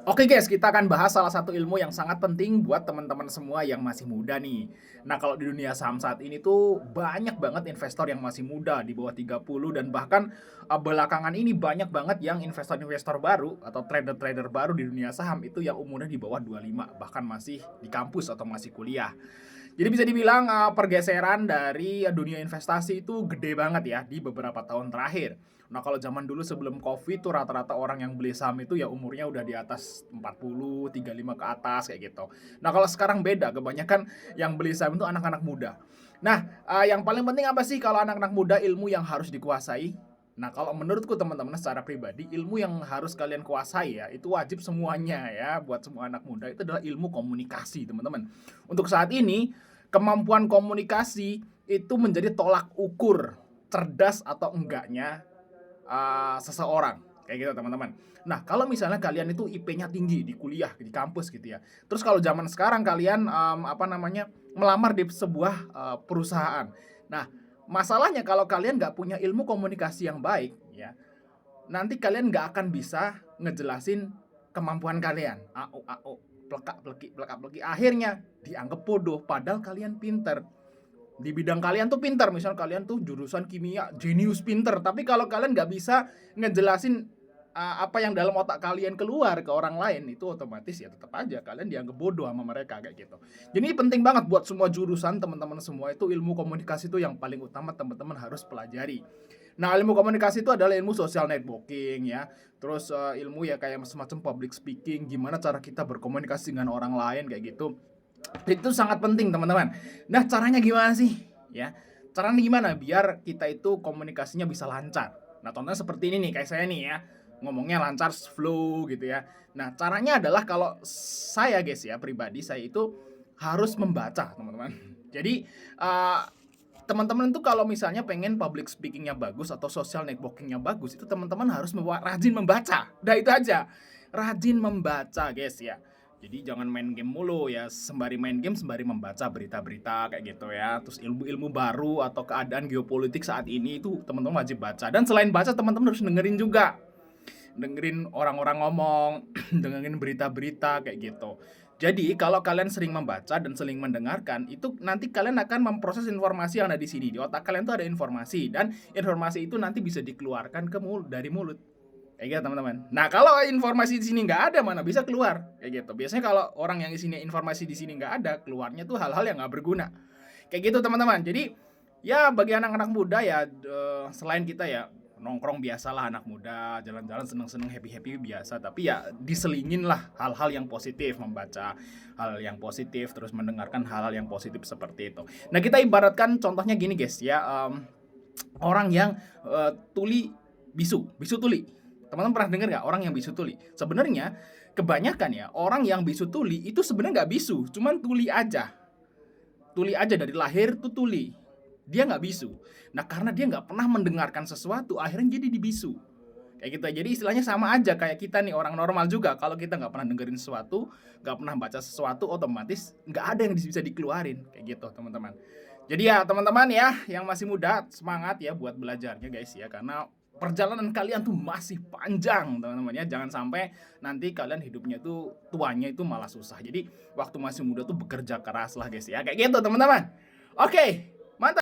Oke guys, kita akan bahas salah satu ilmu yang sangat penting buat teman-teman semua yang masih muda nih. Nah, kalau di dunia saham saat ini tuh banyak banget investor yang masih muda di bawah 30 dan bahkan belakangan ini banyak banget yang investor-investor baru atau trader-trader baru di dunia saham itu yang umurnya di bawah 25, bahkan masih di kampus atau masih kuliah. Jadi bisa dibilang pergeseran dari dunia investasi itu gede banget ya di beberapa tahun terakhir. Nah, kalau zaman dulu sebelum Covid tuh rata-rata orang yang beli saham itu ya umurnya udah di atas 40, 35 ke atas kayak gitu. Nah, kalau sekarang beda, kebanyakan yang beli saham itu anak-anak muda. Nah, yang paling penting apa sih kalau anak-anak muda ilmu yang harus dikuasai? Nah, kalau menurutku teman-teman secara pribadi, ilmu yang harus kalian kuasai ya, itu wajib semuanya ya buat semua anak muda itu adalah ilmu komunikasi, teman-teman. Untuk saat ini, kemampuan komunikasi itu menjadi tolak ukur cerdas atau enggaknya seseorang, kayak gitu teman-teman. Nah, kalau misalnya kalian itu IP-nya tinggi di kuliah, di kampus gitu ya. Terus kalau zaman sekarang kalian, melamar di sebuah, perusahaan. Nah, masalahnya kalau kalian nggak punya ilmu komunikasi yang baik ya, nanti kalian nggak akan bisa ngejelasin kemampuan kalian, AO, plekak-plekik plekak-plekik, akhirnya dianggap bodoh padahal kalian pinter. Di bidang kalian tuh pintar, misal kalian tuh jurusan kimia, jenius pinter, tapi kalau kalian nggak bisa ngejelasin apa yang dalam otak kalian keluar ke orang lain, itu otomatis ya tetap aja kalian dianggap bodoh sama mereka kayak gitu. Jadi penting banget buat semua jurusan teman-teman semua itu ilmu komunikasi itu yang paling utama teman-teman harus pelajari. Nah, ilmu komunikasi itu adalah ilmu social networking ya, terus ilmu ya kayak semacam public speaking, gimana cara kita berkomunikasi dengan orang lain kayak gitu. Itu sangat penting teman-teman. Nah, caranya gimana sih? Ya, caranya gimana biar kita itu komunikasinya bisa lancar? Nah, contohnya seperti ini nih, kayak saya nih ya, ngomongnya lancar, flow gitu ya. Nah, caranya adalah kalau saya guys ya, pribadi saya itu harus membaca teman-teman. Jadi, teman-teman tuh kalau misalnya pengen public speakingnya bagus atau social networkingnya bagus, itu teman-teman harus rajin membaca. Udah itu aja, rajin membaca guys ya. Jadi jangan main game mulu ya, sembari main game sembari membaca berita-berita kayak gitu ya. Terus ilmu-ilmu baru atau keadaan geopolitik saat ini itu teman-teman wajib baca. Dan selain baca teman-teman harus dengerin juga. Dengerin orang-orang ngomong, dengerin berita-berita kayak gitu. Jadi kalau kalian sering membaca dan sering mendengarkan, itu nanti kalian akan memproses informasi yang ada di sini. Di otak kalian tuh ada informasi dan informasi itu nanti bisa dikeluarkan ke dari mulut. Kayak gitu teman-teman. Nah, kalau informasi di sini nggak ada, mana bisa keluar kayak gitu. Biasanya kalau orang yang isinya informasi di sini nggak ada, keluarnya tuh hal-hal yang nggak berguna. Kayak gitu teman-teman. Jadi ya bagi anak-anak muda ya, selain kita ya nongkrong biasalah anak muda, jalan-jalan seneng-seneng happy-happy biasa, tapi ya diselingin lah hal-hal yang positif, membaca hal yang positif, terus mendengarkan hal-hal yang positif seperti itu. Nah, kita ibaratkan contohnya gini guys ya, orang yang tuli bisu, bisu tuli. Teman-teman pernah dengar nggak orang yang bisu tuli? Sebenarnya kebanyakan ya orang yang bisu tuli itu sebenarnya nggak bisu, cuman tuli aja. Tuli aja dari lahir tuh tuli. Dia nggak bisu. Nah, karena dia nggak pernah mendengarkan sesuatu, akhirnya jadi dibisu. Kayak gitu. Jadi istilahnya sama aja kayak kita nih orang normal juga. Kalau kita nggak pernah dengerin sesuatu, nggak pernah baca sesuatu, otomatis nggak ada yang bisa dikeluarin. Kayak gitu teman-teman. Jadi ya teman-teman ya yang masih muda semangat ya buat belajarnya guys ya. Karena perjalanan kalian tuh masih panjang teman-teman ya. Jangan sampai nanti kalian hidupnya tuh tuanya itu malah susah. Jadi waktu masih muda tuh bekerja keras lah guys ya. Kayak gitu teman-teman. Oke.